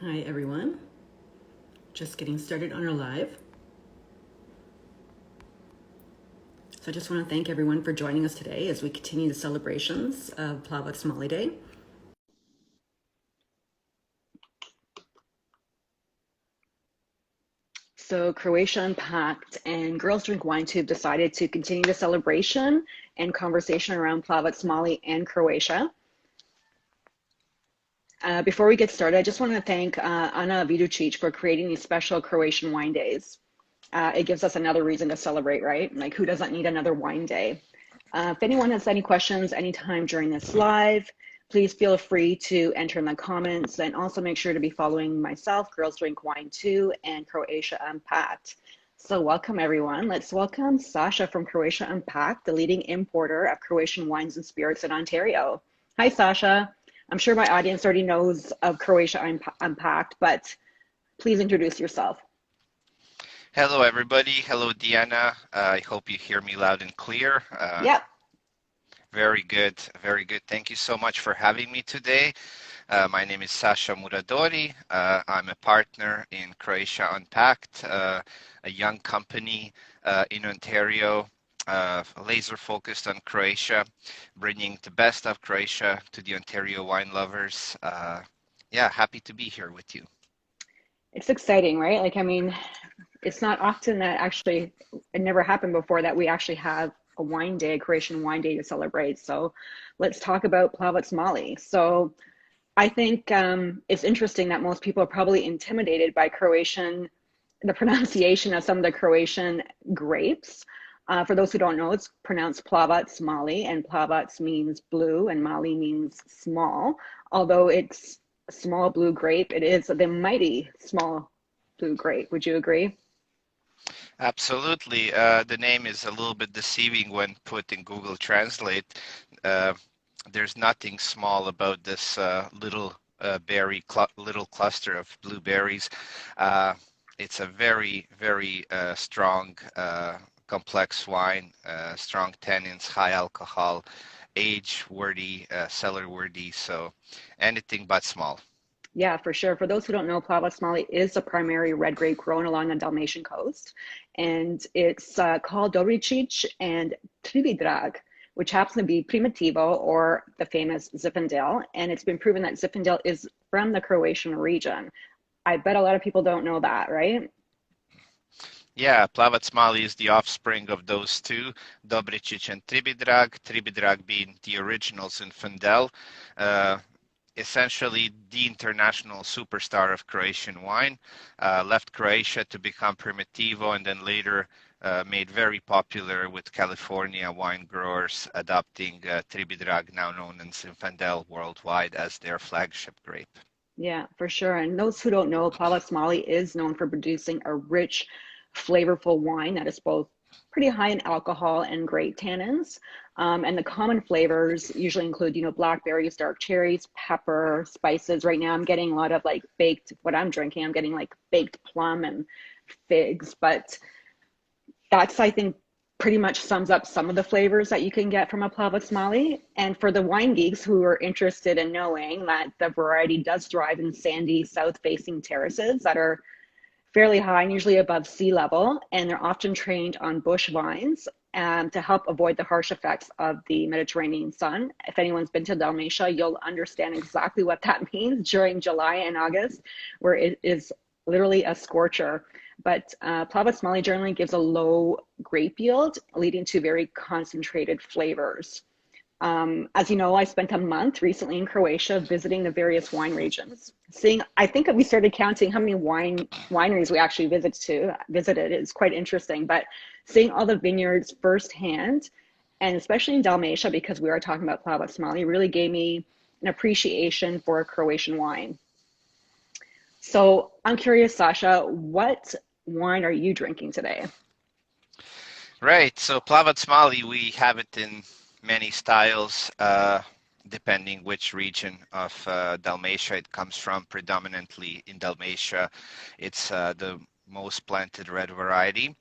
Hi everyone, just getting started on our live. So I just want to thank everyone for joining us today as we continue the celebrations of Plavac Mali Day. So Croatia Unpacked and Girls Drink Wine Tube decided to continue the celebration and conversation around Plavac Mali and Croatia. Before we get started, I just want to thank Ana Viducic for creating these special Croatian wine days. It gives us another reason to celebrate, right? Like, who doesn't need another wine day? If anyone has any questions anytime during this live, please feel free to enter in the comments, and also make sure to be following myself, Girls Drink Wine Too, and Croatia Unpacked. So welcome everyone. Let's welcome Sasha from Croatia Unpacked, the leading importer of Croatian wines and spirits in Ontario. Hi, Sasha. I'm sure my audience already knows of Croatia Unpacked, but please introduce yourself. Hello, everybody. Hello, Diana. I hope you hear me loud and clear. Yep. Very good. Very good. Thank you so much for having me today. My name is Sasha Muradori. I'm a partner in Croatia Unpacked, a young company in Ontario, laser focused on Croatia, bringing the best of Croatia to the Ontario wine lovers. Yeah, happy to be here with you. It's exciting, right? Like, I mean, it's not often that actually, it never happened before that we actually have a wine day, a Croatian wine day to celebrate. So let's talk about Plavac Mali. So I think it's interesting that most people are probably intimidated by the pronunciation of some of the Croatian grapes. For those who don't know, it's pronounced Plavac Mali, and Plavac means blue and Mali means small. Although it's a small blue grape, it is the mighty small blue grape. Would you agree? Absolutely. The name is a little bit deceiving when put in Google Translate. Uh, there's nothing small about this little little cluster of blueberries. Uh, it's a very, very strong, complex wine, strong tannins, high alcohol, age-worthy, cellar-worthy, so anything but small. Yeah, for sure. For those who don't know, Plavac Mali is a primary red grape grown along the Dalmatian coast, and it's called Dobricic and Trividrag, which happens to be Primitivo or the famous Zinfandel, and it's been proven that Zinfandel is from the Croatian region. I bet a lot of people don't know that, right? Yeah, Plavac Mali is the offspring of those two, Dobricic and Tribidrag, Tribidrag being the original Zinfandel, uh, essentially the international superstar of Croatian wine, left Croatia to become Primitivo and then later made very popular with California wine growers adopting Tribidrag, now known as Zinfandel worldwide, as their flagship grape. Yeah, for sure. And those who don't know, Plavac Mali is known for producing a rich, flavorful wine that is both pretty high in alcohol and great tannins. And the common flavors usually include, blackberries, dark cherries, pepper, spices. Right now, I'm getting a lot of like baked, what I'm drinking, I'm getting like baked plum and figs. But that's, I think, pretty much sums up some of the flavors that you can get from a Plavac Mali. And for the wine geeks who are interested in knowing that the variety does thrive in sandy, south-facing terraces that are fairly high and usually above sea level, and they're often trained on bush vines to help avoid the harsh effects of the Mediterranean sun. If anyone's been to Dalmatia, you'll understand exactly what that means during July and August, where it is literally a scorcher. But Plavac Mali generally gives a low grape yield, leading to very concentrated flavors. As you know, I spent a month recently in Croatia visiting the various wine regions. I think we started counting how many wineries we actually visited. It's quite interesting, but seeing all the vineyards firsthand, and especially in Dalmatia, because we are talking about Plavac Mali, really gave me an appreciation for Croatian wine. So I'm curious, Sasha, what wine are you drinking today? Right, so Plavac Mali, we have it in many styles, depending which region of Dalmatia it comes from. Predominantly in Dalmatia, it's the most planted red variety.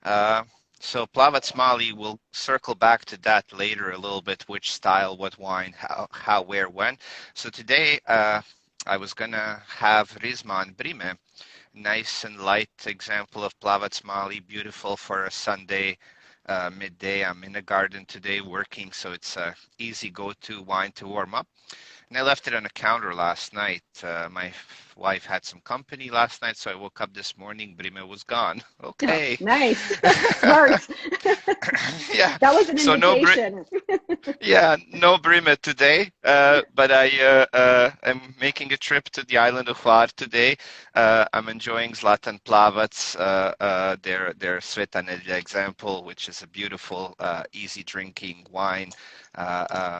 Uh, so Plavac Mali, we'll circle back to that later a little bit, which style, what wine, how, where, when. So today, I was gonna have Rizman Brime, nice and light example of Plavac Mali, beautiful for a Sunday midday. I'm in the garden today working, so it's a easy go-to wine to warm up. And I left it on the counter last night. My wife had some company last night, so I woke up this morning. Brime was gone. Oh, Okay. nice. Smart. Yeah. That was an So no indication. yeah, no Brime today. But I am making a trip to the island of Hvar today. I'm enjoying Zlatan Plavac, their Sveta Nedjelja example, which is a beautiful, easy drinking wine.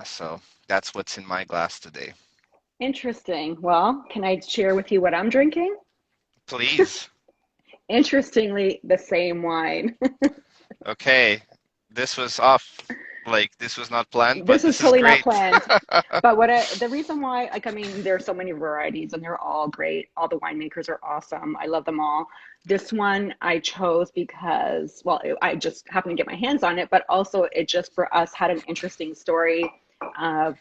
So that's what's in my glass today. Interesting. Well, can I share with you what I'm drinking? Please. Interestingly, the same wine. Okay. This was off, like this was not planned, This but was this is totally not great. planned. But the reason why, like, I mean, there are so many varieties and they're all great. All the winemakers are awesome. I love them all. This one I chose because, well, I just happened to get my hands on it, but also it just for us had an interesting story of,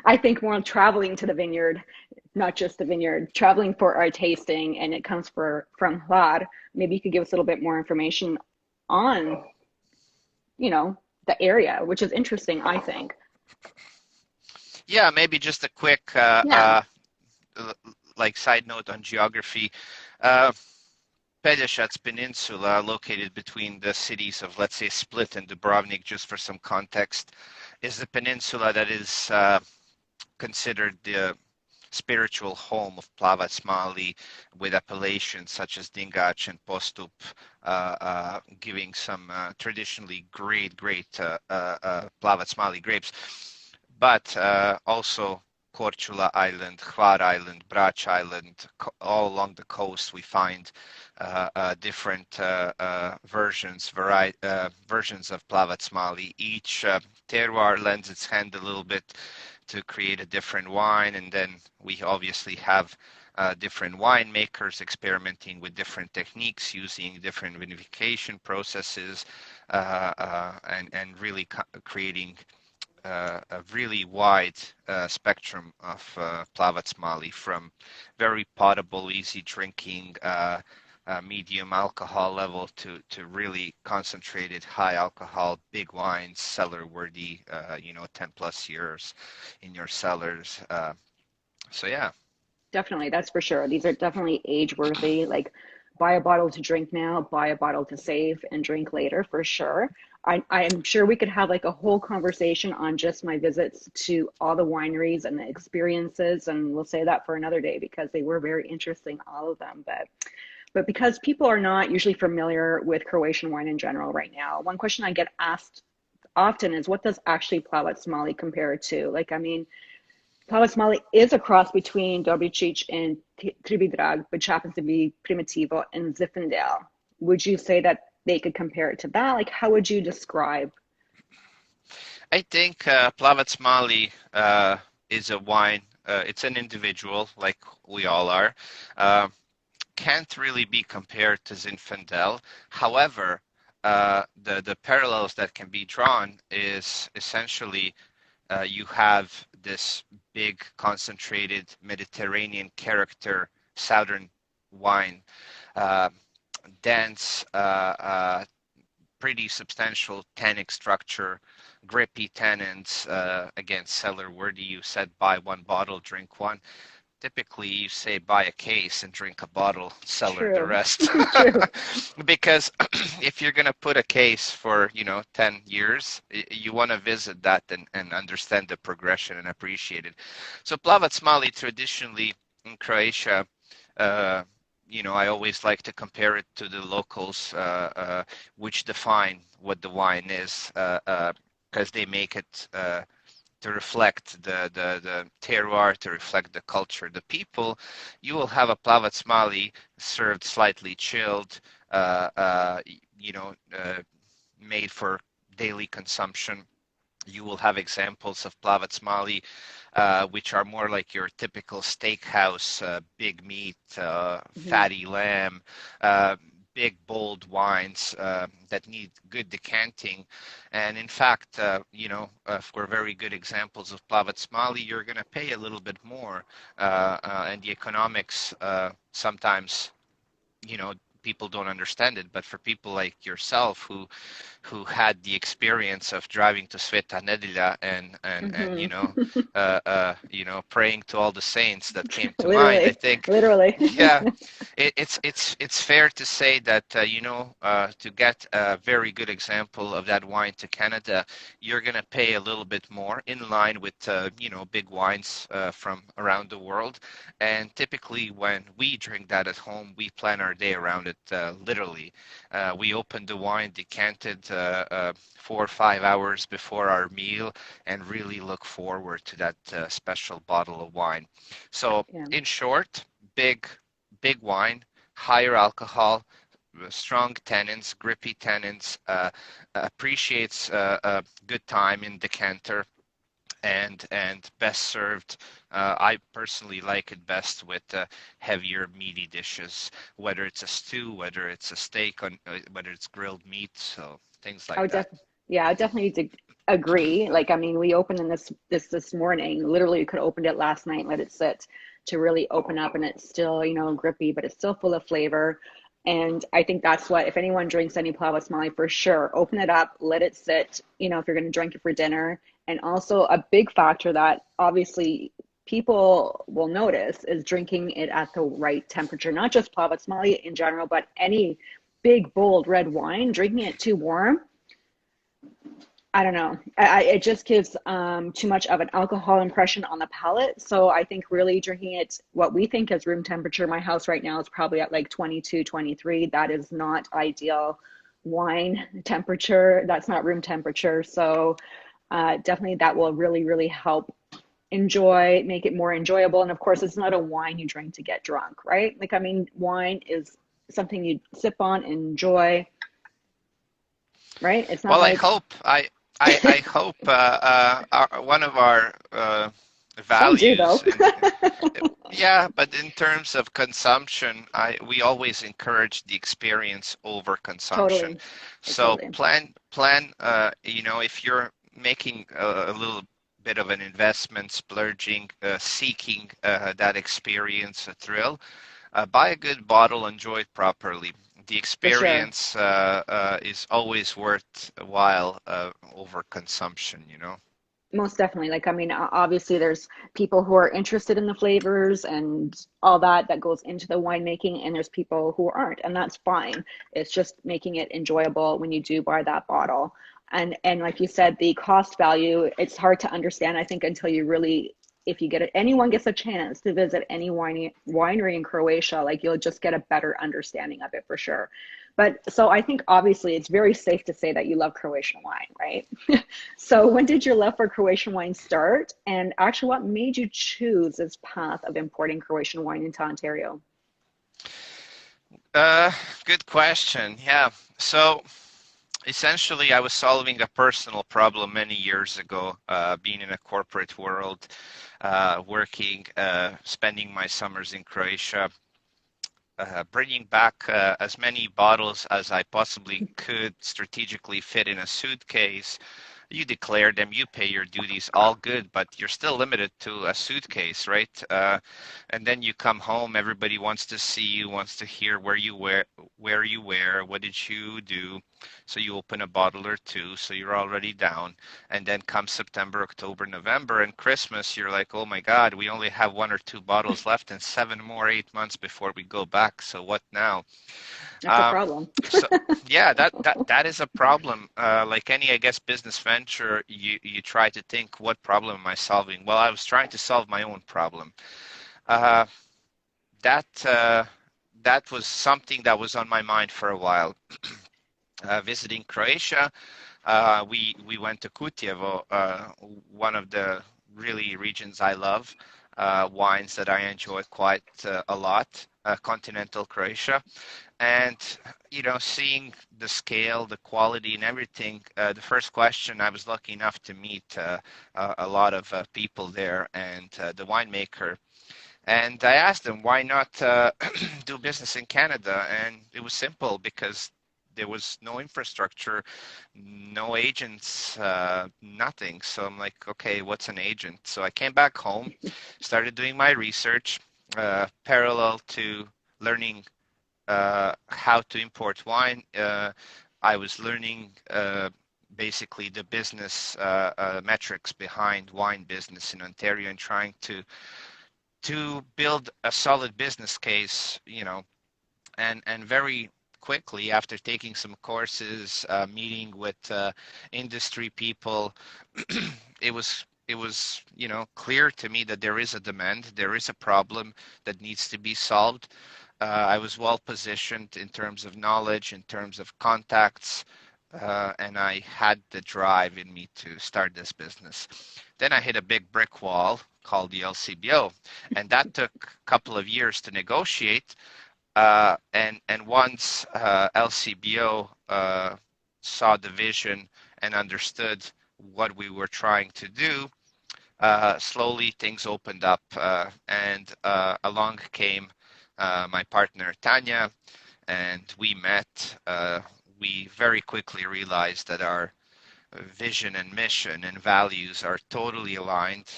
I think more traveling to the vineyard, not just the vineyard, traveling for our tasting, and it comes from Hvar. Maybe you could give us a little bit more information on, you know, the area, which is interesting, I think. Yeah, maybe just a quick Yeah. like side note on geography. Uh, Pelješac Peninsula, located between the cities of, let's say, Split and Dubrovnik, just for some context, is the peninsula that is considered the spiritual home of Plavac Mali, with appellations such as Dingač and Postup, giving some traditionally great Plavac Mali grapes. But also Korčula Island, Hvar Island, Brač Island, all along the coast we find different versions of Plavac Mali. Each terroir lends its hand a little bit to create a different wine, and then we obviously have different winemakers experimenting with different techniques, using different vinification processes, and really creating a really wide spectrum of Plavac Mali, from very potable, easy drinking, medium alcohol level to really concentrated high alcohol, big wines, cellar worthy, 10 plus years in your cellars. So yeah. Definitely, that's for sure. These are definitely age worthy. Like, buy a bottle to drink now, buy a bottle to save and drink later for sure. I'm sure we could have like a whole conversation on just my visits to all the wineries and the experiences, and we'll say that for another day because they were very interesting, all of them. But because people are not usually familiar with Croatian wine in general right now, one question I get asked often is, what does actually Plavac Mali compare to? Like, I mean, Plavac Mali is a cross between Dobricic and Tribidrag, which happens to be Primitivo and Zinfandel. Would you say that they could compare it to that? Like, how would you describe? I think Plavac Mali is a wine. It's an individual, like we all are. Uh, can't really be compared to Zinfandel. However, the parallels that can be drawn is essentially you have this big concentrated Mediterranean character southern wine, uh, dense, pretty substantial tannic structure, grippy tannins, again, cellar worthy. You said buy one bottle, drink one. Typically, you say buy a case and drink a bottle, cellar the True. rest. True. Because if you're going to put a case for, 10 years, you want to visit that and understand the progression and appreciate it. So Plavac Mali traditionally in Croatia, I always like to compare it to the locals, which define what the wine is, because they make it to reflect the terroir, to reflect the culture, the people. You will have a Plavac Mali served slightly chilled, uh, uh, you know, uh, made for daily consumption. You will have examples of Plavac Mali, which are more like your typical steakhouse, big meat, Mhm. fatty lamb, uh, big, bold wines that need good decanting. And in fact, for very good examples of Plavac Mali, you're going to pay a little bit more, and the economics sometimes, people don't understand it. But for people like yourself who had the experience of driving to Sveta Nedelja and Mm-hmm. praying to all the saints that came to mind. I Literally, think, literally. yeah, it's fair to say that to get a very good example of that wine to Canada, you're gonna pay a little bit more in line with big wines from around the world. And typically, when we drink that at home, we plan our day around it. Literally, we open the wine, decanted 4 or 5 hours before our meal, and really look forward to that special bottle of wine. So, Yeah. in short, big, big wine, higher alcohol, strong tannins, grippy tannins, appreciates a good time in decanter, and best served. I personally like it best with heavier meaty dishes, whether it's a stew, whether it's a steak, whether it's grilled meat, so things I like would that. yeah, I definitely agree. Like, I mean, we opened in this morning. Literally, we could have opened it last night, let it sit to really open up, and it's still, grippy, but it's still full of flavor. And I think that's what, if anyone drinks any Plavac Mali, for sure, open it up, let it sit, if you're going to drink it for dinner. And also a big factor that obviously people will notice is drinking it at the right temperature, not just Plavac Mali in general, but any big, bold red wine, drinking it too warm, I don't know. It just gives too much of an alcohol impression on the palate. So I think really drinking it, what we think is room temperature, my house right now is probably at like 22, 23. That is not ideal wine temperature. That's not room temperature. So definitely that will really, really help make it more enjoyable. And of course, it's not a wine you drink to get drunk, right? Like, I mean, wine is something you sip on, enjoy, right? It's not Well, I like hope I hope one of our some do though. values yeah, but in terms of consumption, we always encourage the experience over consumption. Totally. So Totally. plan if you're making a little bit of an investment, splurging, seeking that experience, a thrill, buy a good bottle, enjoy it properly. The For sure. experience is always worthwhile over consumption. Most definitely. Like, I mean, obviously, there's people who are interested in the flavors and all that goes into the winemaking, and there's people who aren't, and that's fine. It's just making it enjoyable when you do buy that bottle. And like you said, the cost value, it's hard to understand, I think, until you really, if you get it, anyone gets a chance to visit any winery in Croatia, like you'll just get a better understanding of it for sure. But so I think obviously it's very safe to say that you love Croatian wine, right? So when did your love for Croatian wine start? And actually, what made you choose this path of importing Croatian wine into Ontario? Uh, Good question. Yeah. So essentially, I was solving a personal problem many years ago, being in a corporate world, working, spending my summers in Croatia, bringing back as many bottles as I possibly could strategically fit in a suitcase. You declare them, you pay your duties, all good, but you're still limited to a suitcase, right? And then you come home, everybody wants to see you, wants to hear where you were, what did you do? So you open a bottle or two, so you're already down. And then come September, October, November, and Christmas, you're like, oh my God, we only have 1 or 2 bottles left and 7 more, 8 months before we go back. So what now? That's a Um, problem. so yeah, that is a problem. Like any, I guess, business venture, you try to think, what problem am I solving? Well, I was trying to solve my own problem. Uh, that that was something that was on my mind for a while. Visiting Croatia, we went to Kutjevo, one of the really regions I love, wines that I enjoy quite a lot, continental Croatia. And, seeing the scale, the quality, and everything, the first question, I was lucky enough to meet a lot of people there, and the winemaker. And I asked them, why not do business in Canada? And it was simple because there was no infrastructure, no agents, nothing. So I'm like, okay, what's an agent? So I came back home, started doing my research, parallel to learning how to import wine. I was learning basically the business metrics behind wine business in Ontario and trying to build a solid business case, and very quickly after taking some courses, meeting with industry people, it was clear to me that there is a demand, there is a problem that needs to be solved. I was well positioned in terms of knowledge, in terms of contacts, and I had the drive in me to start this business. Then I hit a big brick wall called the LCBO, and that took a couple of years to negotiate. And once LCBO saw the vision and understood what we were trying to do, slowly things opened up, and along came my partner Tanya, and we met. We very quickly realized that our vision and mission and values are totally aligned.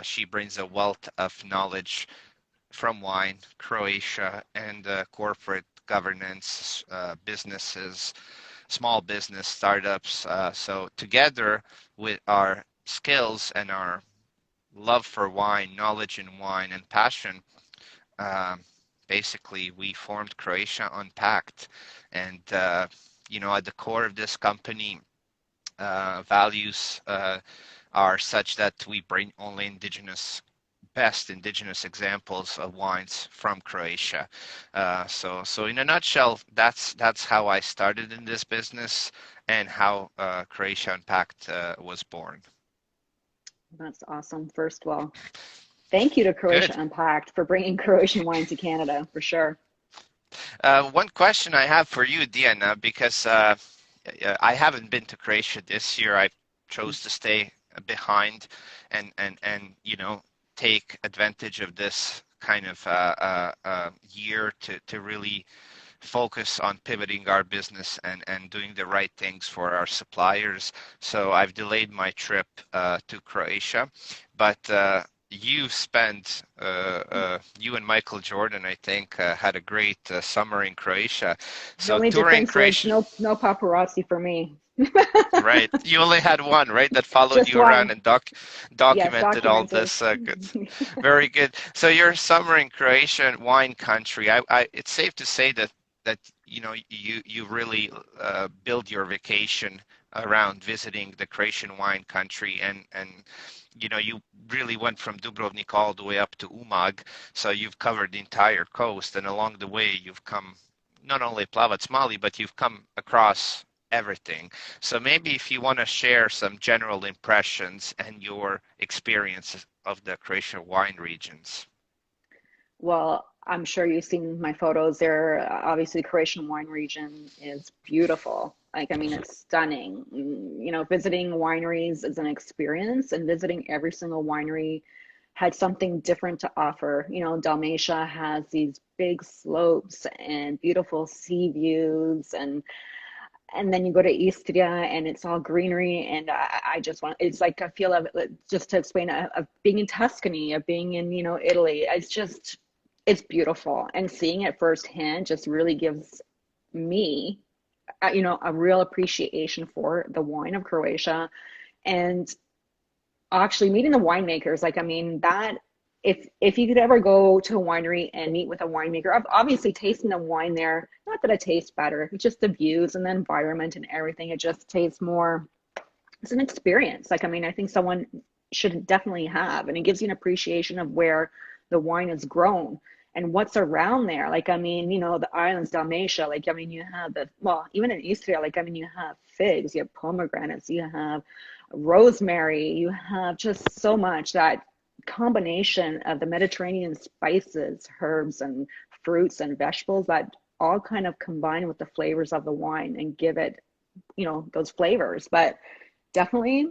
She brings a wealth of knowledge from wine, Croatia, and corporate governance, businesses, small business startups. So together with our skills and our love for wine, knowledge in wine, and passion, um, basically we formed Croatia Unpacked. And at the core of this company, values are such that we bring only best indigenous examples of wines from Croatia. So in a nutshell, that's how I started in this business and how Croatia Unpacked was born. That's awesome. First of all, thank you to Croatia Good. Unpacked for bringing Croatian wine to Canada, for sure. One question I have for you, Diana, because I haven't been to Croatia this year. I chose to stay behind and take advantage of this kind of year to really focus on pivoting our business and doing the right things for our suppliers. So I've delayed my trip to Croatia, but you and Michael Jordan, I think, had a great summer in Croatia. The So only touring difference is Croatia, no paparazzi for me. right? You only had one, right? That followed Just you around one. and Yes, documented all documented. this. Good, very good. So your summer in Croatia, wine country. It's safe to say that you really build your vacation around visiting the Croatian wine country, and you really went from Dubrovnik all the way up to Umag, so you've covered the entire coast, and along the way you've come not only Plavac Mali, but you've come across everything. So maybe if you want to share some general impressions and your experiences of the Croatian wine regions. Well, I'm sure you've seen my photos there. Obviously, the Croatian wine region is beautiful. Like, I mean, it's stunning. Visiting wineries is an experience, and visiting every single winery had something different to offer. Dalmatia has these big slopes and beautiful sea views, and then you go to Istria and it's all greenery, and I just want, it's like I feel of, just to explain, of being in Tuscany, of being in Italy. It's beautiful, and seeing it firsthand just really gives me a real appreciation for the wine of Croatia. And actually meeting the winemakers, like, I mean, that, if you could ever go to a winery and meet with a winemaker, obviously tasting the wine there, not that it tastes better, it's just the views and the environment and everything, it just tastes more, it's an experience. Like, I mean, I think someone should definitely have, and it gives you an appreciation of where the wine is grown and what's around there. Like, I mean, the islands, Dalmatia, like, I mean, you have well, even in Istria, like, I mean, you have figs, you have pomegranates, you have rosemary, you have just so much, that combination of the Mediterranean spices, herbs, and fruits and vegetables that all kind of combine with the flavors of the wine and give it, those flavors. But definitely,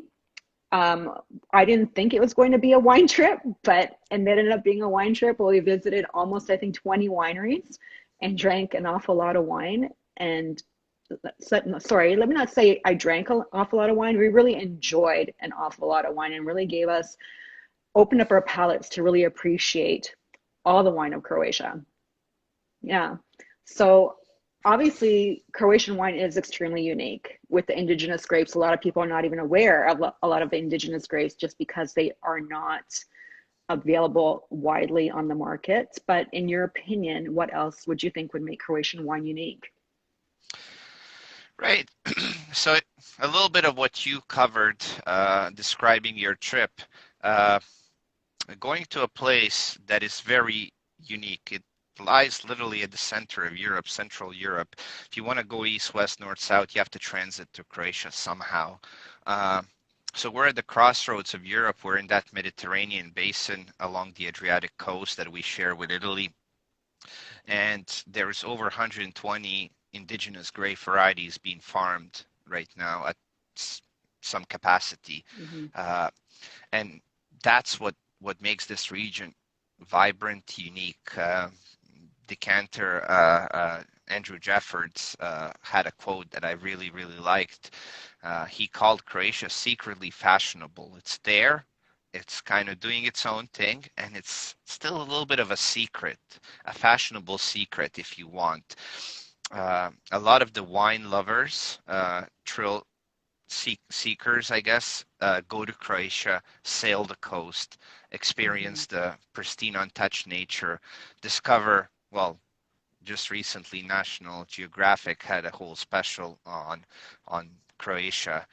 Um, I didn't think it was going to be a wine trip, but and it ended up being a wine trip. We visited almost, I think, 20 wineries and drank an awful lot of wine. And no, sorry, let me not say I drank an awful lot of wine. We really enjoyed an awful lot of wine and really gave us, opened up our palates to really appreciate all the wine of Croatia. Yeah. So obviously, Croatian wine is extremely unique with the indigenous grapes. A lot of people are not even aware of a lot of the indigenous grapes just because they are not available widely on the market. But in your opinion, what else would you think would make Croatian wine unique? Right. So a little bit of what you covered, describing your trip. Uh, Going to a place that is very unique. It lies literally at the center of Europe, Central Europe. If you want to go east, west, north, south, you have to transit to Croatia somehow. Uh, so we're at the crossroads of Europe. We're in that Mediterranean basin along the Adriatic coast that we share with Italy. And there's over 120 indigenous grape varieties being farmed right now at some capacity. Hmm. Uh, and that's what makes this region vibrant, unique. Decanter Andrew Jeffords had a quote that I really, really liked. He called Croatia secretly fashionable. It's there, it's kind of doing its own thing, and it's still a little bit of a secret, a fashionable secret, if you want. A lot of the wine lovers, trill seekers, I guess, go to Croatia, sail the coast, Hmm. experience the pristine, untouched nature, discover, well, just recently National Geographic had a whole special on Croatia.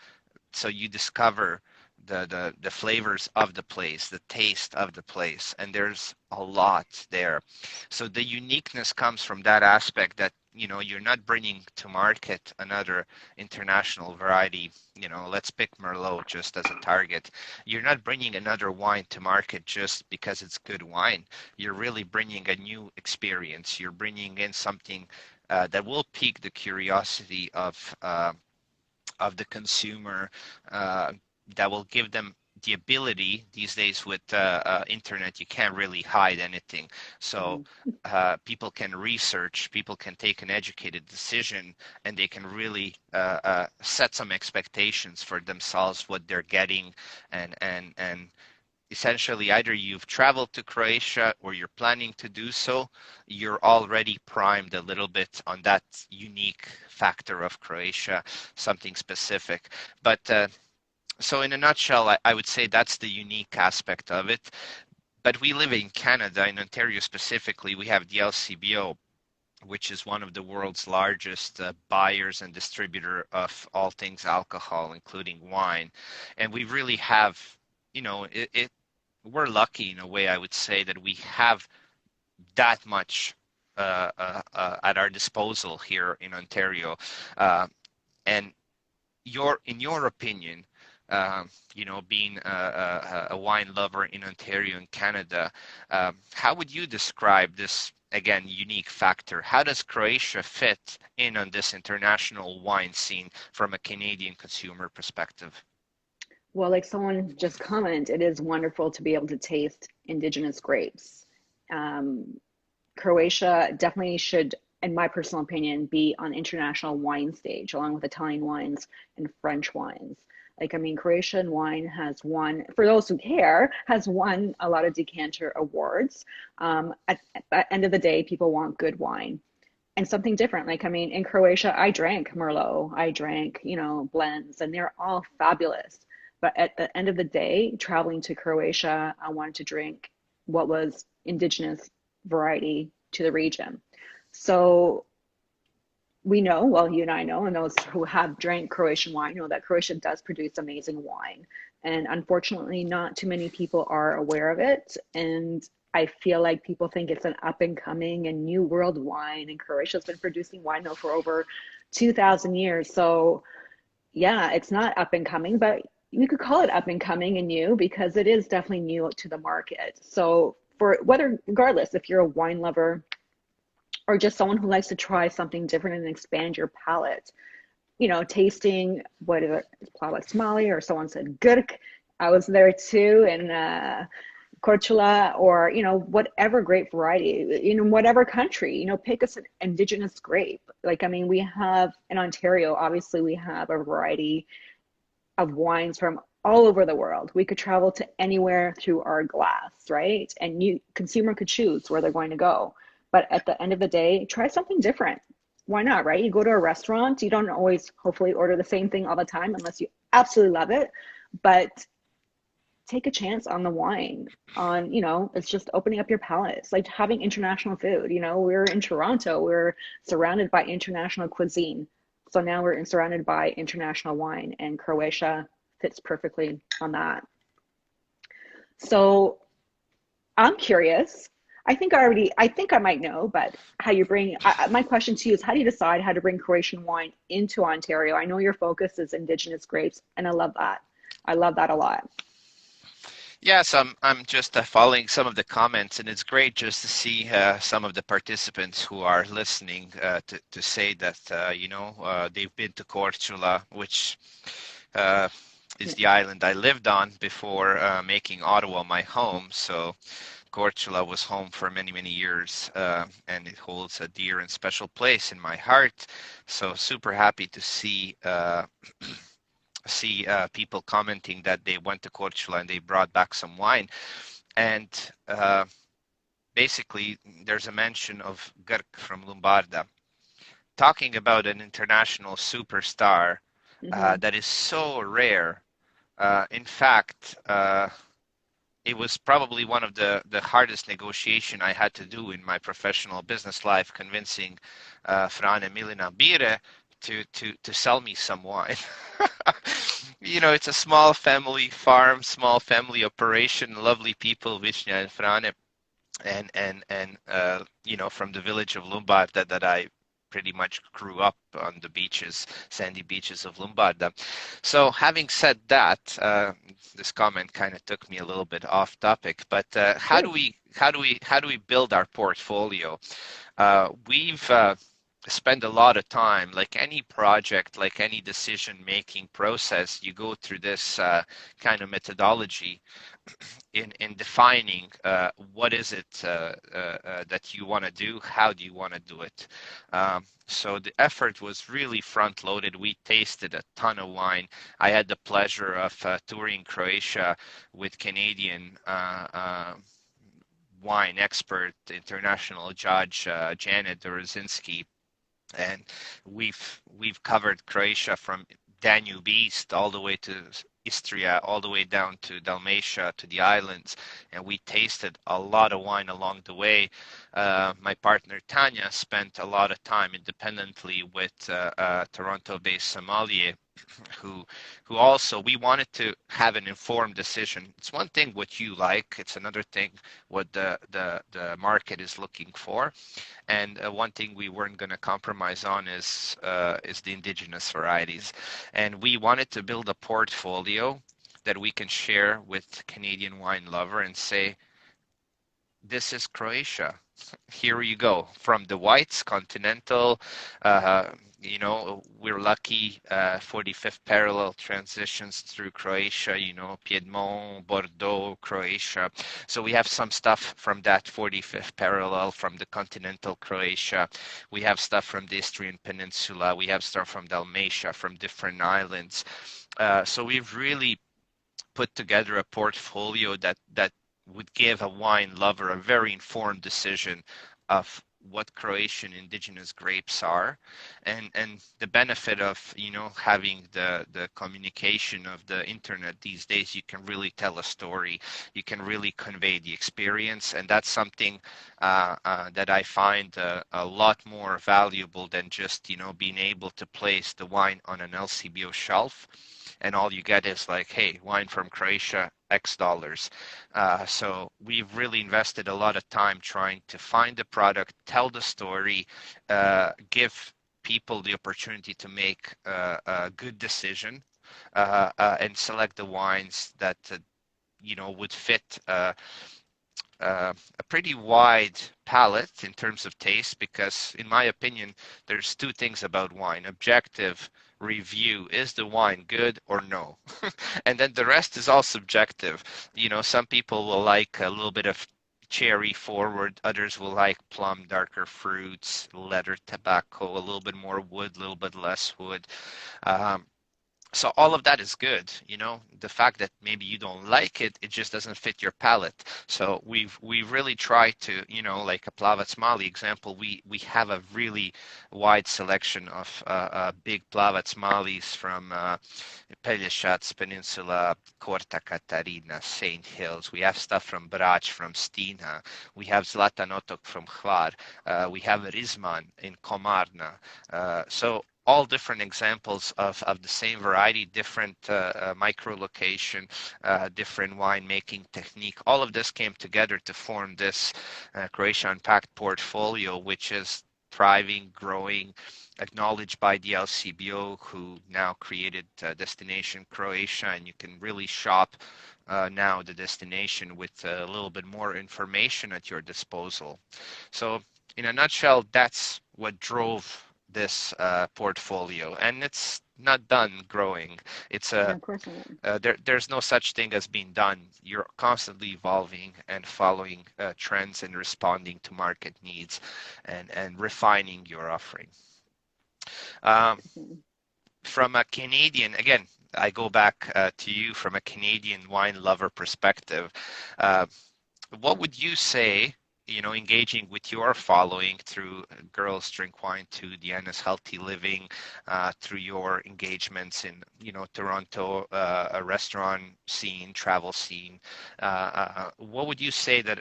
So you discover the flavors of the place, the taste of the place, and there's a lot there. So the uniqueness comes from that aspect that you're not bringing to market another international variety. Let's pick Merlot just as a target. You're not bringing another wine to market just because it's good wine. You're really bringing a new experience. You're bringing in something that will pique the curiosity of the consumer, uh, that will give them the ability. These days with internet, you can't really hide anything. So Hmm. people can research, people can take an educated decision, and they can really set some expectations for themselves, what they're getting. And essentially, either you've traveled to Croatia or you're planning to do so, you're already primed a little bit on that unique factor of Croatia, something specific. But so in a nutshell, I would say that's the unique aspect of it. But we live in Canada, in Ontario specifically. We have the LCBO, which is one of the world's largest buyers and distributor of all things alcohol, including wine. And we really have, we're lucky in a way, I would say, that we have that much at our disposal here in Ontario. Uh, and in your opinion, being a wine lover in Ontario and Canada, how would you describe this, again, unique factor? How does Croatia fit in on this international wine scene from a Canadian consumer perspective? Well, like someone just commented, it is wonderful to be able to taste indigenous grapes. Um, Croatia definitely should, in my personal opinion, be on international wine stage along with Italian wines and French wines. Like, I mean, Croatian wine has won, for those who care, has won a lot of decanter awards. At the end of the day, people want good wine and something different. Like, I mean, in Croatia, I drank Merlot, I drank, blends, and they're all fabulous. But at the end of the day, traveling to Croatia, I wanted to drink what was indigenous variety to the region. So we know, well, you and I know, and those who have drank Croatian wine know that Croatia does produce amazing wine. And unfortunately, not too many people are aware of it. And I feel like people think it's an up and coming and new world wine. And Croatia's been producing wine now for over 2,000 years. So, yeah, it's not up and coming, but you could call it up and coming and new because it is definitely new to the market. So, for whether, regardless, if you're a wine lover, or just someone who likes to try something different and expand your palate, tasting what is it, Plavac Mali, or someone said Gurk. I was there too, in Cortula, or whatever grape variety, whatever country, pick us an indigenous grape. Like, I mean, we have in Ontario, obviously we have a variety of wines from all over the world. We could travel to anywhere through our glass, right? And you consumer could choose where they're going to go. But at the end of the day, try something different. Why not, right? You go to a restaurant, you don't always hopefully order the same thing all the time unless you absolutely love it. But take a chance on the wine, on, it's just opening up your palate. It's like having international food. We're in Toronto, we're surrounded by international cuisine. So now we're surrounded by international wine, and Croatia fits perfectly on that. So I'm curious. I think I might know, but how you bring, my question to you is, how do you decide how to bring Croatian wine into Ontario? I know your focus is Indigenous grapes, and I love that. I love that a lot. Yes, I'm just following some of the comments, and it's great just to see some of the participants who are listening to say that they've been to Korčula, which is the island I lived on before making Ottawa my home. So Korčula was home for many, many years, and it holds a dear and special place in my heart. So super happy to see people commenting that they went to Korčula and they brought back some wine. And basically, there's a mention of Grk from Lombarda, talking about an international superstar that is so rare. In fact, it was probably one of the hardest negotiation I had to do in my professional business life, convincing Frane Milina Bire to sell me some wine. It's a small family farm, small family operation, lovely people, Višnja and Frane, and from the village of Lombarda that I pretty much grew up on the beaches, sandy beaches of Lombarda. So having said that, this comment kind of took me a little bit off topic, but how do we build our portfolio? We've spend a lot of time, like any project, like any decision-making process, you go through this kind of methodology in defining what is it that you want to do, how do you want to do it. So the effort was really front-loaded. We tasted a ton of wine. I had the pleasure of touring Croatia with Canadian wine expert, international judge Janet Dorozinski, and we've covered Croatia from Danube East all the way to Istria, all the way down to Dalmatia, to the islands, and we tasted a lot of wine along the way. My partner Tanya spent a lot of time independently with Toronto-based sommelier, who also, we wanted to have an informed decision. It's one thing what you like, it's another thing what the market is looking for. And one thing we weren't going to compromise on is the indigenous varieties. And we wanted to build a portfolio that we can share with Canadian wine lover and say, this is Croatia. Here you go. From the whites, continental, we're lucky, 45th parallel transitions through Croatia, Piedmont, Bordeaux, Croatia. So we have some stuff from that 45th parallel from the continental Croatia. We have stuff from the Istrian Peninsula. We have stuff from Dalmatia, from different islands. So we've really put together a portfolio that would give a wine lover a very informed decision of what Croatian indigenous grapes are, and the benefit of having the communication of the internet these days. You can really tell a story, you can really convey the experience, and that's something that I find a lot more valuable than just being able to place the wine on an LCBO shelf and all you get is like, hey, wine from Croatia, X dollars. So we've really invested a lot of time trying to find the product, tell the story, give people the opportunity to make a good decision, and select the wines that would fit a pretty wide palette in terms of taste, because in my opinion, there's two things about wine: objective, review, is the wine good or no? And then the rest is all subjective. Some people will like a little bit of cherry forward, others will like plum, darker fruits, leather, tobacco, a little bit more wood, a little bit less wood. Um, so all of that is good. The fact that maybe you don't like it, it just doesn't fit your palate. So we've really tried to, like a Plavac Mali example, we have a really wide selection of big Plavac Malis from Pelješac Peninsula, Korta Katarina, Saint Hills. We have stuff from Brač, from Stina. We have Zlatan Otok from Hvar. We have Rizman in Komarna. So all different examples of the same variety, different micro location, different winemaking technique. All of this came together to form this Croatia Unpacked portfolio, which is thriving, growing, acknowledged by the LCBO, who now created Destination Croatia, and you can really shop now the destination with a little bit more information at your disposal. So in a nutshell, that's what drove this portfolio, and it's not done growing. It's Yeah, a of course not. there's no such thing as being done. You're constantly evolving and following trends and responding to market needs, and refining your offering. Um, from a Canadian, again, I go back to you from a Canadian wine lover perspective. Uh, what would you say, engaging with your following through Girls Drink Wine to Diana's Healthy Living, through your engagements in, Toronto, a restaurant scene, travel scene, what would you say that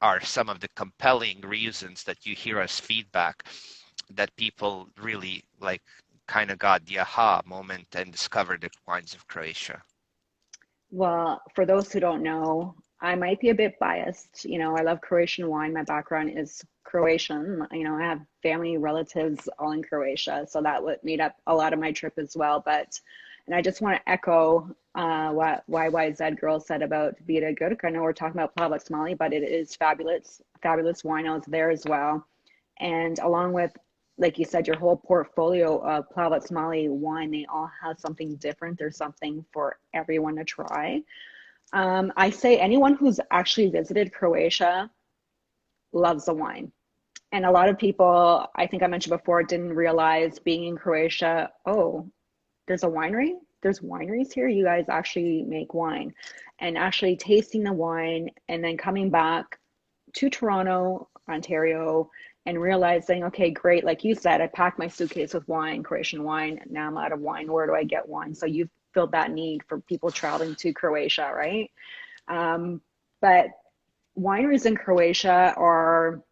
are some of the compelling reasons that you hear as feedback that people really like kind of got the aha moment and discovered the wines of Croatia? Well, for those who don't know, I might be a bit biased. I love Croatian wine. My background is Croatian. I have family, relatives all in Croatia, so that would made up a lot of my trip as well. And I just want to echo what YYZ Girl said about Vita Gurk. I know we're talking about Plavac Mali, but it is fabulous, fabulous wine out there as well. And along with, like you said, your whole portfolio of Plavac Mali wine, they all have something different. There's something for everyone to try. I say anyone who's actually visited Croatia loves the wine. And a lot of people, I think I mentioned before, didn't realize being in Croatia, oh, there's a winery? There's wineries here? You guys actually make wine. And actually tasting the wine and then coming back to Toronto, Ontario, and realizing, okay, great. Like you said, I packed my suitcase with wine, Croatian wine. Now I'm out of wine. Where do I get wine? So you've filled that need for people traveling to Croatia, right? But wineries in Croatia are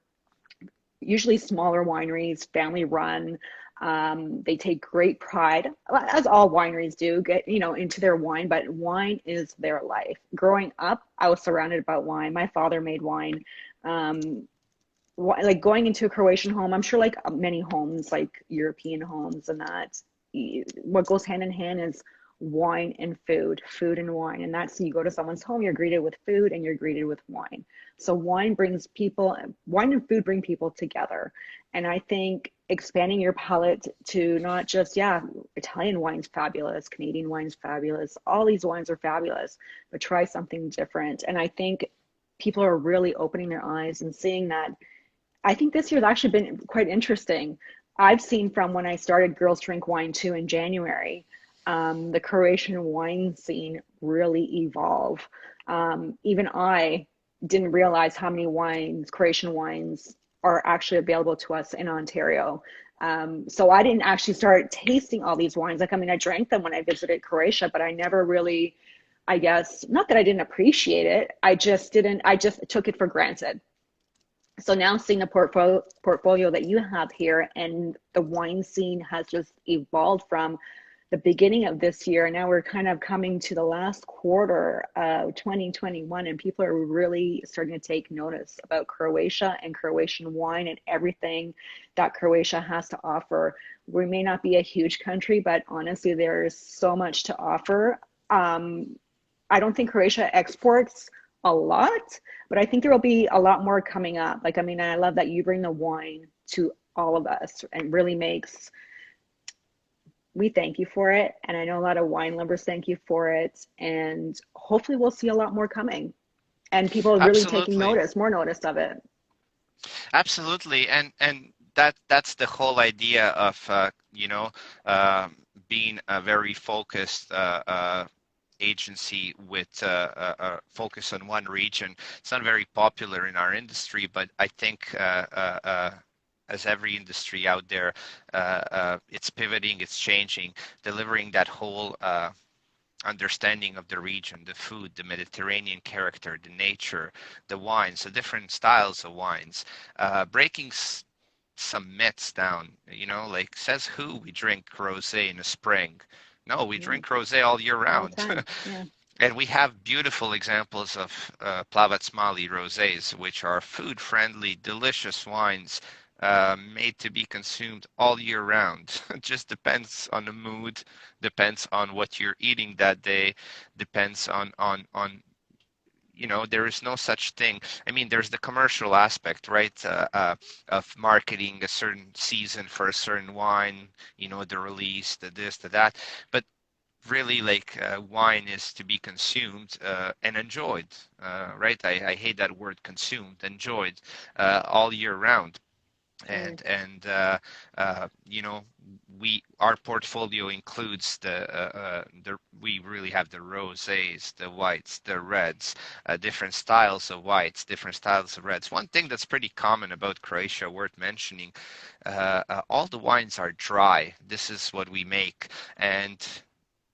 usually smaller wineries, family run. They take great pride, as all wineries do, get into their wine, but wine is their life. Growing up, I was surrounded by wine. My father made wine. Like going into a Croatian home, I'm sure like many homes, like European homes, and that what goes hand in hand is wine and food and wine. And that's, you go to someone's home, you're greeted with food and you're greeted with wine. So wine and food bring people together. And I think expanding your palate to not just, yeah, Italian wine's fabulous, Canadian wine's fabulous, all these wines are fabulous, but try something different. And I think people are really opening their eyes and seeing that. I think this year's actually been quite interesting. I've seen from when I started Girls Drink Wine 2 in January, the Croatian wine scene really evolve. Even I didn't realize how many Croatian wines are actually available to us in Ontario. So I didn't actually start tasting all these wines. Like, I mean, I drank them when I visited Croatia, but I never really, I guess, not that I didn't appreciate it. I just took it for granted. So now seeing the portfolio that you have here, and the wine scene has just evolved from the beginning of this year. Now we're kind of coming to the last quarter of 2021, and people are really starting to take notice about Croatia and Croatian wine and everything that Croatia has to offer. We may not be a huge country, but honestly, there's so much to offer. I don't think Croatia exports a lot, but I think there will be a lot more coming up. Like, I mean, I love that you bring the wine to all of us and really makes we thank you for it. And I know a lot of wine lovers thank you for it. And hopefully we'll see a lot more coming and people really taking Absolutely. notice, more notice of it. Absolutely, and that's the whole idea of being a very focused agency with a focus on one region. It's not very popular in our industry, but I think as every industry out there, it's pivoting, it's changing, delivering that whole understanding of the region, the food, the Mediterranean character, the nature, the wines, the different styles of wines, breaking some myths down. Like says who we drink rosé in the spring? No, we Yeah, drink rosé all year all the round. time. Yeah. And we have beautiful examples of Plavac Mali rosés, which are food-friendly, delicious wines made to be consumed all year round. It just depends on the mood, depends on what you're eating that day, depends on there is no such thing. I mean, there's the commercial aspect, right, of marketing a certain season for a certain wine, the release, the this, the that. But really, like wine is to be consumed and enjoyed, right? I hate that word consumed, enjoyed all year round. Right. And our portfolio includes we really have the rosés, the whites, the reds, different styles of whites, different styles of reds. One thing that's pretty common about Croatia worth mentioning, all the wines are dry. This is what we make, and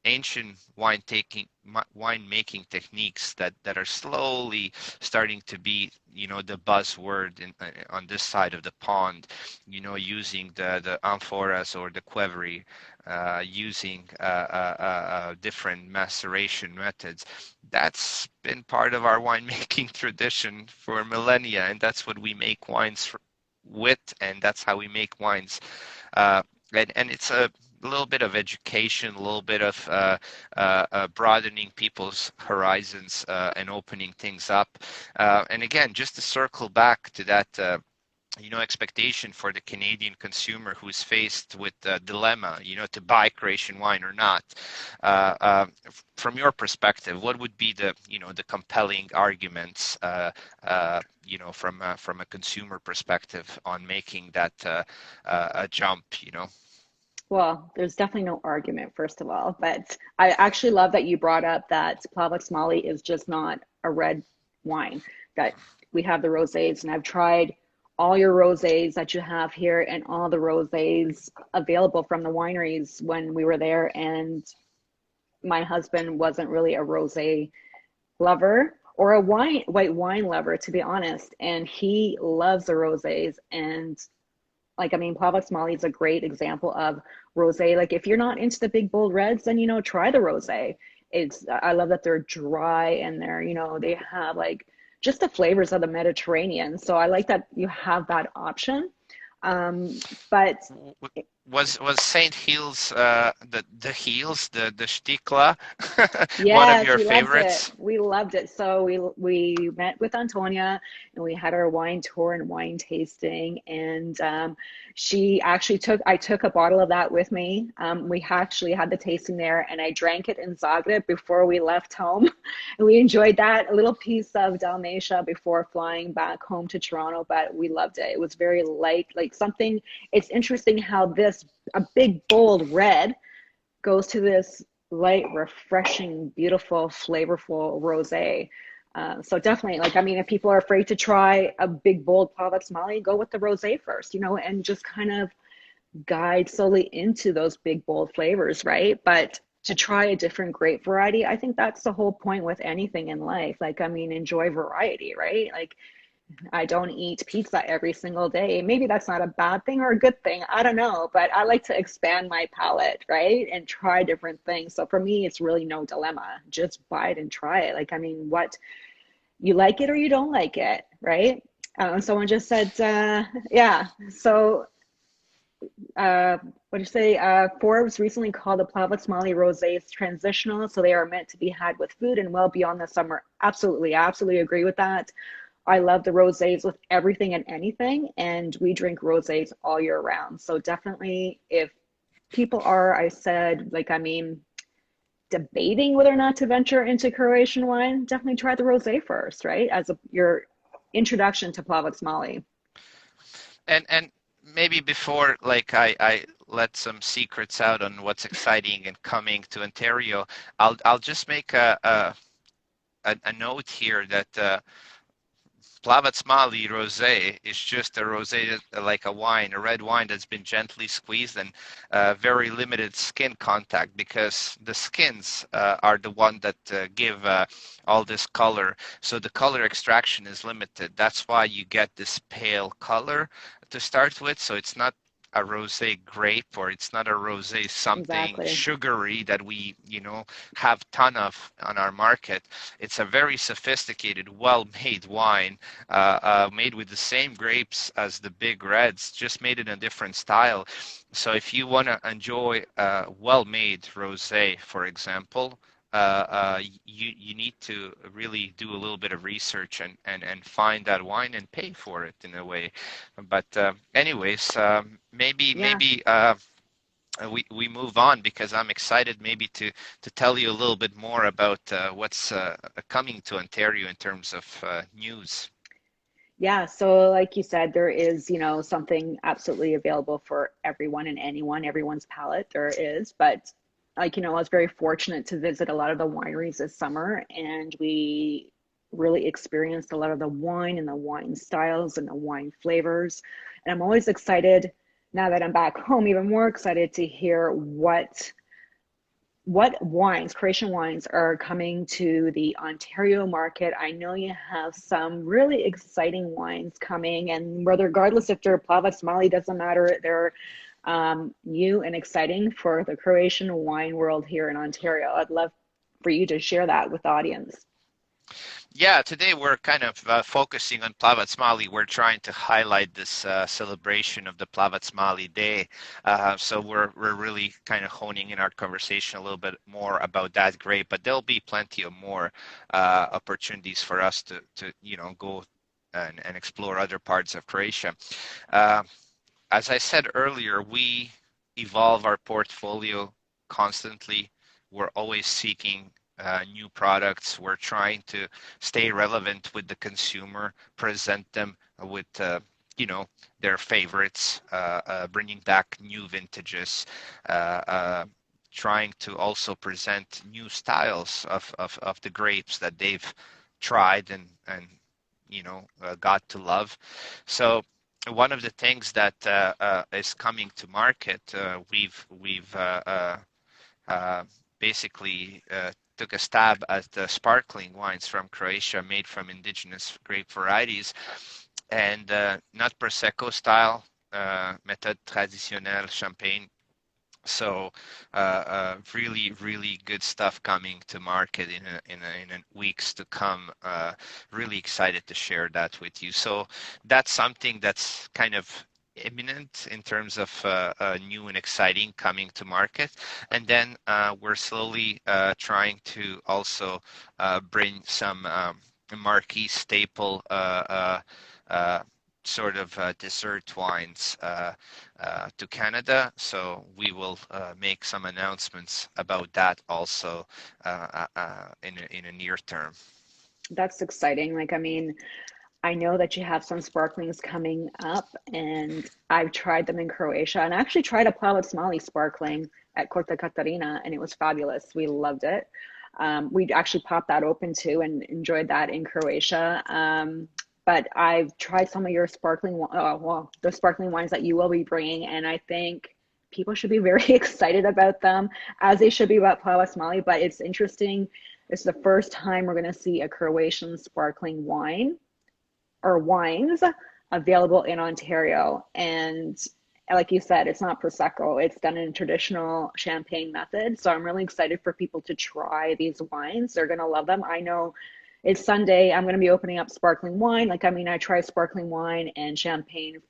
ancient winemaking techniques that are slowly starting to be the buzzword on this side of the pond, using the amphoras or the qvevri, using different maceration methods. That's been part of our winemaking tradition for millennia, and that's what we make wines with, and that's how we make wines. And it's a little bit of education, a little bit of broadening people's horizons and opening things up. And again, just to circle back to that expectation for the Canadian consumer who's faced with the dilemma, to buy Croatian wine or not. From your perspective, what would be the compelling arguments, from a consumer perspective on making that a jump, Well, there's definitely no argument, first of all, but I actually love that you brought up that Plavac Mali is just not a red wine, that we have the rosés, and I've tried all your rosés that you have here and all the rosés available from the wineries when we were there. And my husband wasn't really a rosé lover or a white wine lover, to be honest. And he loves the rosés. And like, I mean, Plavac Mali is a great example of rosé. Like, if you're not into the big bold reds, then try the rosé. I love that they're dry and they have like just the flavors of the Mediterranean. So I like that you have that option. But was Saint Heels the heels the Stikla one of yes, your we loved it. favorites? We loved it. So we met with Antonia and we had our wine tour and wine tasting. And I took a bottle of that with me. We actually had the tasting there and I drank it in Zagreb before we left home. And we enjoyed that, a little piece of Dalmatia before flying back home to Toronto, but we loved it. It was very light, like something, it's interesting how a big bold red goes to this light, refreshing, beautiful, flavorful rosé. So definitely, like, I mean, if people are afraid to try a big, bold Plavac Mali, go with the rosé first, and just kind of guide slowly into those big, bold flavors, right? But to try a different grape variety, I think that's the whole point with anything in life. Like, I mean, enjoy variety, right? Like, I don't eat pizza every single day. Maybe that's not a bad thing or a good thing. I don't know, but I like to expand my palate, right? And try different things. So for me, it's really no dilemma. Just buy it and try it. Like, I mean, what you like it or you don't like it, right? Someone just said, yeah. So, what do you say? Forbes recently called the Plavac Mali rosés transitional, so they are meant to be had with food and well beyond the summer. Absolutely, I absolutely agree with that. I love the rosés with everything and anything, and we drink rosés all year round. So definitely, if people are, I said, like, I mean, debating whether or not to venture into Croatian wine, definitely try the rosé first, right? As your introduction to Plavac Mali. And maybe before like I let some secrets out on what's exciting and coming to Ontario, I'll just make a note here that Plavac Mali rosé is just a rosé like a wine, a red wine that's been gently squeezed and very limited skin contact because the skins are the one that give all this color. So the color extraction is limited. That's why you get this pale color to start with. So it's not a rosé grape or it's not a rosé something Exactly. sugary that we, have ton of on our market. It's a very sophisticated, well-made wine made with the same grapes as the big reds, just made in a different style. So if you want to enjoy a well-made rosé, for example, you need to really do a little bit of research and find that wine and pay for it in a way. But anyways, Yeah. we move on because I'm excited maybe to tell you a little bit more about what's coming to Ontario in terms of news. Yeah, so like you said, there is, something absolutely available for everyone and anyone, everyone's palate there is. But like, I was very fortunate to visit a lot of the wineries this summer, and we really experienced a lot of the wine and the wine styles and the wine flavors. And I'm always excited now that I'm back home, even more excited to hear what wines, Croatian wines, are coming to the Ontario market. I know you have some really exciting wines coming, and whether regardless if they're Plavac Mali, doesn't matter. They're new and exciting for the Croatian wine world here in Ontario. I'd love for you to share that with the audience. Yeah, today we're kind of focusing on Plavac Mali. We're trying to highlight this celebration of the Plavac Mali Day. So we're really kind of honing in our conversation a little bit more about that grape, but there'll be plenty of more opportunities for us to go and explore other parts of Croatia. Uh, as I said earlier, we evolve our portfolio constantly. We're always seeking new products. We're trying to stay relevant with the consumer, present them with their favorites, bringing back new vintages, trying to also present new styles of the grapes that they've tried and got to love. So one of the things that is coming to market, we've basically took a stab at the sparkling wines from Croatia made from indigenous grape varieties, and not Prosecco style, méthode traditionnelle champagne. So really, really good stuff coming to market in weeks to come. Really excited to share that with you. So that's something that's kind of imminent in terms of new and exciting coming to market. And then we're slowly trying to also bring some marquee staple sort of dessert wines to Canada. So we will make some announcements about that also in a near term. That's exciting. Like, I mean, I know that you have some sparklings coming up, and I've tried them in Croatia, and I actually tried a Plavac Mali sparkling at Corte Catarina, and it was fabulous. We loved it. We actually popped that open too and enjoyed that in Croatia. But I've tried some of your the sparkling wines that you will be bringing, and I think people should be very excited about them, as they should be about Plavac Mali. But it's interesting. It's the first time we're going to see a Croatian sparkling wine or wines available in Ontario. And like you said, it's not Prosecco, it's done in a traditional champagne method. So I'm really excited for people to try these wines. They're going to love them. I know it's Sunday. I'm going to be opening up sparkling wine. Like, I mean, I try sparkling wine and champagne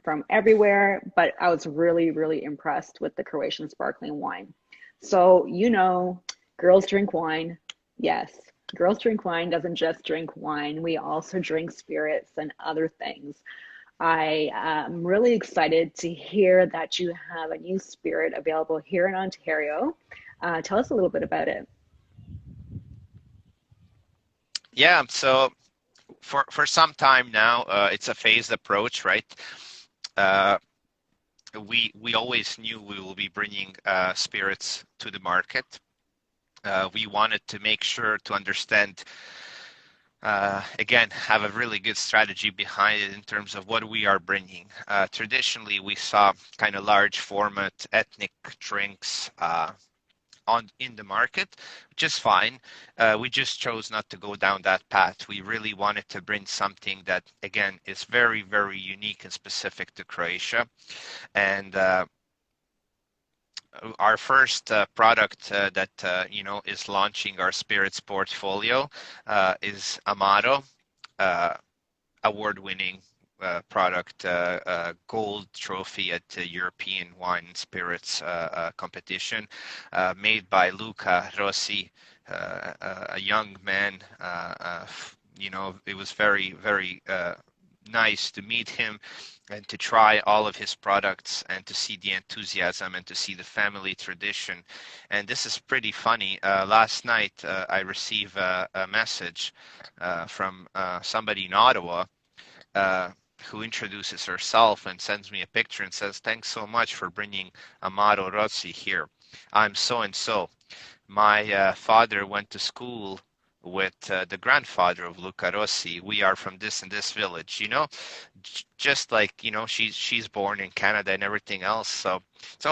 from everywhere, but I was really, really impressed with the Croatian sparkling wine. So, girls drink wine. Yes, girls drink wine, doesn't just drink wine. We also drink spirits and other things. I am really excited to hear that you have a new spirit available here in Ontario. Tell us a little bit about it. Yeah, so for some time now, it's a phased approach, right? Uh, we always knew we will be bringing spirits to the market. We wanted to make sure to understand, again, have a really good strategy behind it in terms of what we are bringing. Traditionally, we saw kind of large format ethnic drinks in the market, which is fine. We just chose not to go down that path. We really wanted to bring something that, again, is very, very unique and specific to Croatia. And our first product that is launching our spirits portfolio is Amaro, award-winning product, gold trophy at the European Wine and Spirits competition, made by Luca Rossi, a young man. It was very, very nice to meet him and to try all of his products and to see the enthusiasm and to see the family tradition. And this is pretty funny. Last night, I received a message from somebody in Ottawa who introduces herself and sends me a picture and says, "Thanks so much for bringing Amaro Rossi here. I'm so and so. My father went to school with the grandfather of Luca Rossi. We are from this and this village." Just like, she's born in Canada and everything else. So it's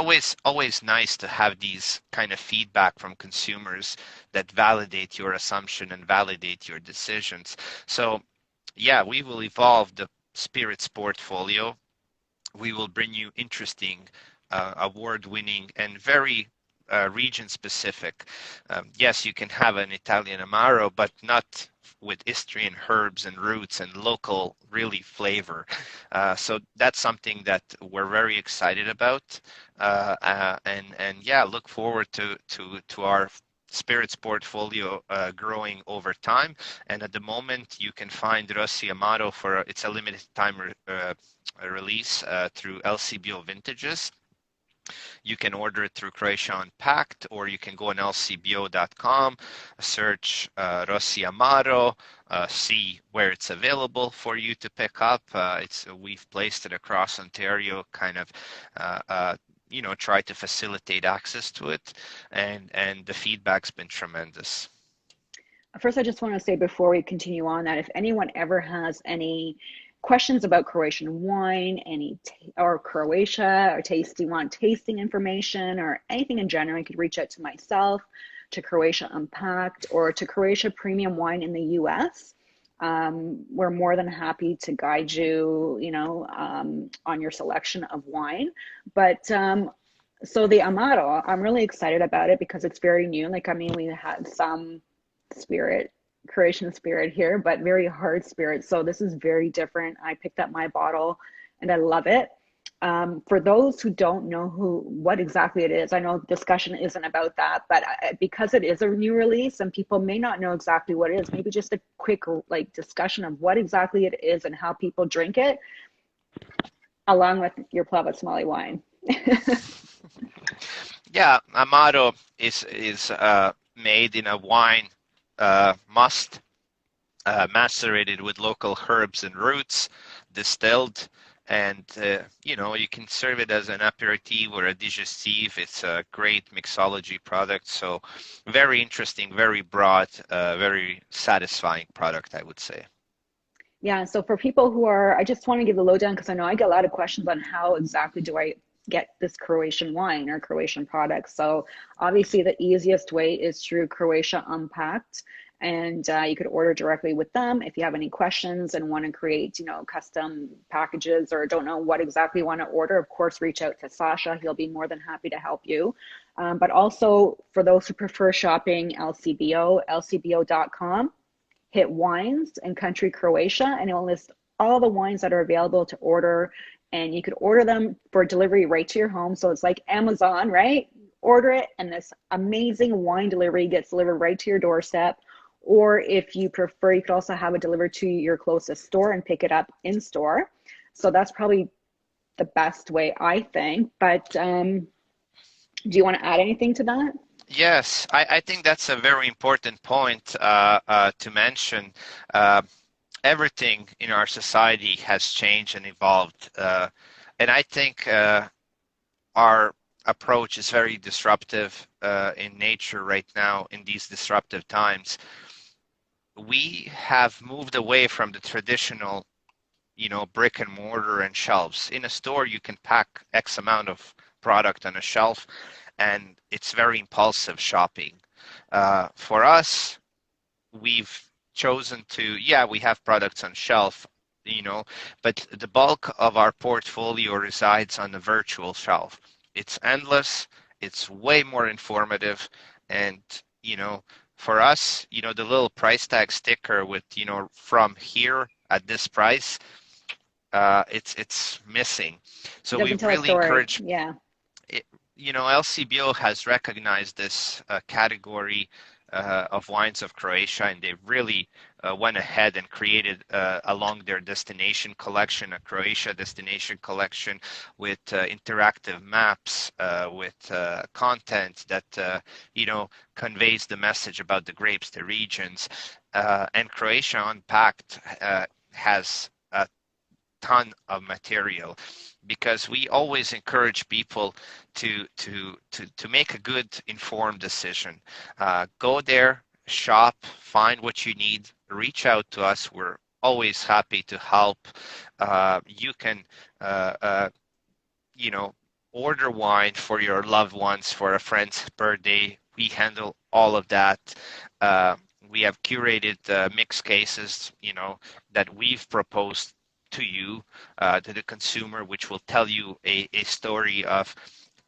always nice to have these kind of feedback from consumers that validate your assumption and validate your decisions. So yeah, we will evolve the spirits portfolio. We will bring you interesting, award-winning, and very region-specific. Yes, you can have an Italian Amaro, but not with Istrian herbs and roots and local, really, flavor. So that's something that we're very excited about, and yeah, look forward to our spirits portfolio growing over time. And at the moment, you can find Rossi Amaro it's a limited time release through LCBO Vintages. You can order it through Croatia Unpacked, or you can go on lcbo.com, search Rossi Amaro, see where it's available for you to pick up. We've placed it across Ontario, kind of try to facilitate access to it, and the feedback's been tremendous. First, I just want to say before we continue on that if anyone ever has any questions about Croatian wine, or Croatia, or want tasting information, or anything in general, you could reach out to myself, to Croatia Unpacked, or to Croatia Premium Wine in the US. We're more than happy to guide you, on your selection of wine. But so the Amaro, I'm really excited about it because it's very new. We had some Croatian spirit here, but very hard spirit. So this is very different. I picked up my bottle and I love it. For those who don't know what exactly it is, I know discussion isn't about that, but because it is a new release and people may not know exactly what it is, maybe just a quick discussion of what exactly it is and how people drink it, along with your Plavac Mali wine. Yeah, Amaro is made in a wine must, macerated with local herbs and roots, distilled, and you can serve it as an aperitif or a digestif. It's a great mixology product. So very interesting, very broad, very satisfying product, I would say. Yeah, so for people I just want to give the lowdown because I know I get a lot of questions on how exactly do I get this Croatian wine or Croatian products. So obviously the easiest way is through Croatia Unpacked, and you could order directly with them. If you have any questions and want to create, custom packages or don't know what exactly you want to order, of course, reach out to Sasha. He'll be more than happy to help you. But also for those who prefer shopping LCBO, lcbo.com, hit wines and country Croatia, and it will list all the wines that are available to order. And you could order them for delivery right to your home. So it's like Amazon, right? Order it, and this amazing wine delivery gets delivered right to your doorstep. Or if you prefer, you could also have it delivered to your closest store and pick it up in store. So that's probably the best way, I think. But do you want to add anything to that? Yes, I think that's a very important point to mention. Everything in our society has changed and evolved. And I think our approach is very disruptive in nature right now in these disruptive times. We have moved away from the traditional, brick and mortar and shelves. In a store, you can pack X amount of product on a shelf, and it's very impulsive shopping. For us, we've chosen to, yeah, we have products on shelf, but the bulk of our portfolio resides on the virtual shelf. It's endless, it's way more informative, and, for us, the little price tag sticker with, from here at this price, it's missing. It So doesn't we've tell a really story. encouraged Yeah. it, LCBO has recognized this category of wines of Croatia, and they really went ahead and created along their destination collection, a Croatia destination collection with interactive maps, with content that conveys the message about the grapes, the regions, and Croatia Unpacked has a ton of material because we always encourage people to make a good informed decision. Go there, shop, find what you need, reach out to us. We're always happy to help. You can order wine for your loved ones for a friend's birthday. We handle all of that. We have curated mixed cases, that we've proposed to you, to the consumer, which will tell you a story of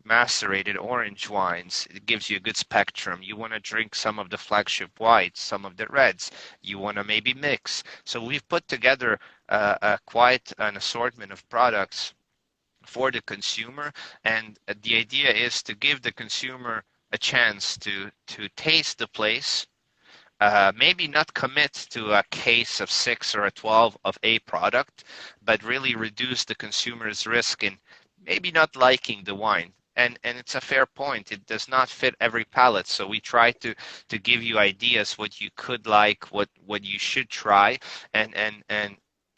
macerated orange wines. It gives you a good spectrum. You want to drink some of the flagship whites, some of the reds. You want to maybe mix. So we've put together quite an assortment of products for the consumer, and the idea is to give the consumer a chance to taste the place, maybe not commit to a case of 6 or a 12 of a product, but really reduce the consumer's risk in maybe not liking the wine. And it's a fair point. It does not fit every palate, so we try to give you ideas what you could like, what you should try, and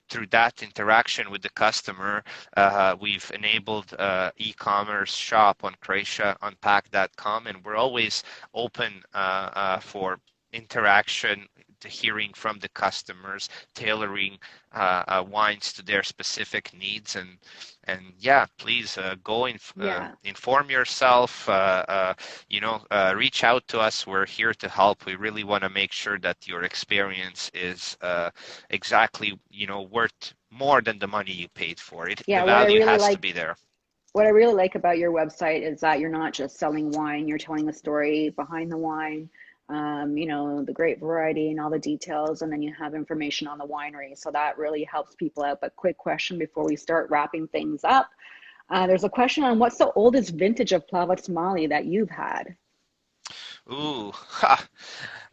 through that interaction with the customer, we've enabled e-commerce shop on CroatiaUnpacked.com, and we're always open for interaction, to hearing from the customers, tailoring wines to their specific needs, and yeah, please go inform yourself. Reach out to us. We're here to help. We really want to make sure that your experience is exactly worth more than the money you paid for it. Yeah, The value has to be there. what I really like about your website is that you're not just selling wine, you're telling the story behind the wine, the great variety and all the details, and then you have information on the winery. So that really helps people out. But quick question before we start wrapping things up. There's a question on what's the oldest vintage of Plavac Mali that you've had? Ooh,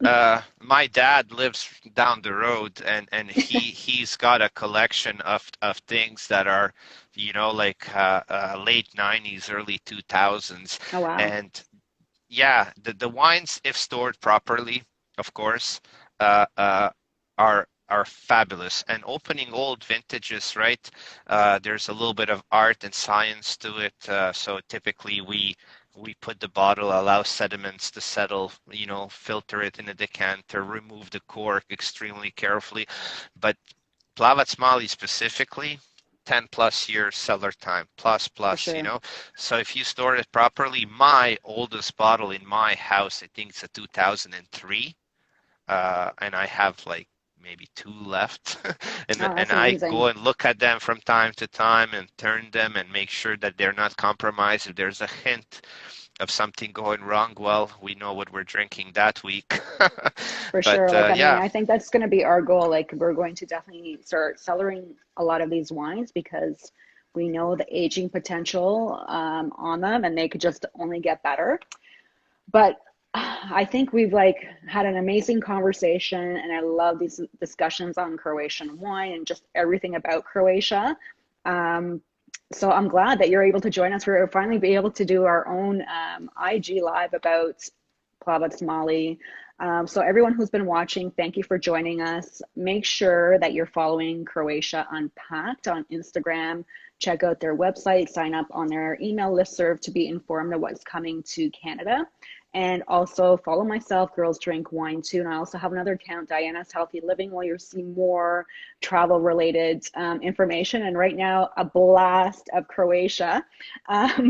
my dad lives down the road, and he's got a collection of things that are, like late 90s, early 2000s, Oh, wow. and yeah, the wines, if stored properly, of course, are fabulous. And opening old vintages, right? There's a little bit of art and science to it. So typically we put the bottle, allow sediments to settle, filter it in a decanter, remove the cork extremely carefully. But Plavac Mali specifically, 10 plus years cellar time, For plus, sure. So if you store it properly, my oldest bottle in my house, I think it's a 2003, and I have like maybe 2 left. and Oh, and that's I go amazing. and look at them from time to time and turn them and make sure that they're not compromised. If there's a hint of something going wrong, well, we know what we're drinking that week. For But sure. Like, I mean, yeah. I think that's going to be our goal. Like, we're going to definitely start cellaring a lot of these wines because we know the aging potential on them, and they could just only get better. But I think we've like had an amazing conversation, and I love these discussions on Croatian wine and just everything about Croatia. So I'm glad that you're able to join us. We're finally be able to do our own IG live about Plavac Mali. So everyone who's been watching, thank you for joining us. Make sure that you're following Croatia Unpacked on Instagram. Check out their website, sign up on their email listserv to be informed of what's coming to Canada. And also follow myself, Girls Drink Wine Too. And I also have another account, Diana's Healthy Living, where you'll see more travel related information. And right now, a blast of Croatia,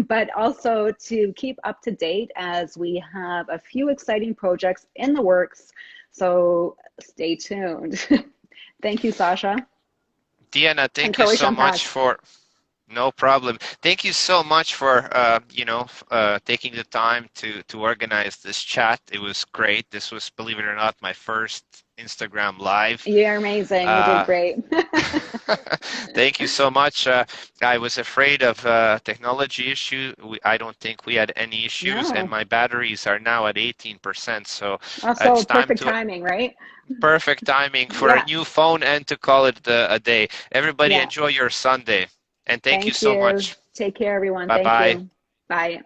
but also to keep up to date as we have a few exciting projects in the works. So stay tuned. Thank you, Sasha. Diana, And thank you Croatia so much Unpacked. for no problem. Thank you so much for taking the time to organize this chat. It was great. This was, believe it or not, my first Instagram live. You're amazing. You did Uh, great. Thank you so much. I was afraid of technology issue. I don't think we had any issues, and No. my batteries are now at 18%. So Also, it's time perfect to timing, right? perfect timing for a Yeah. new phone and to call it a day. Everybody Yeah. enjoy your Sunday, and thank you Thank so you. much. Take care, everyone. Bye Thank bye. you. Bye.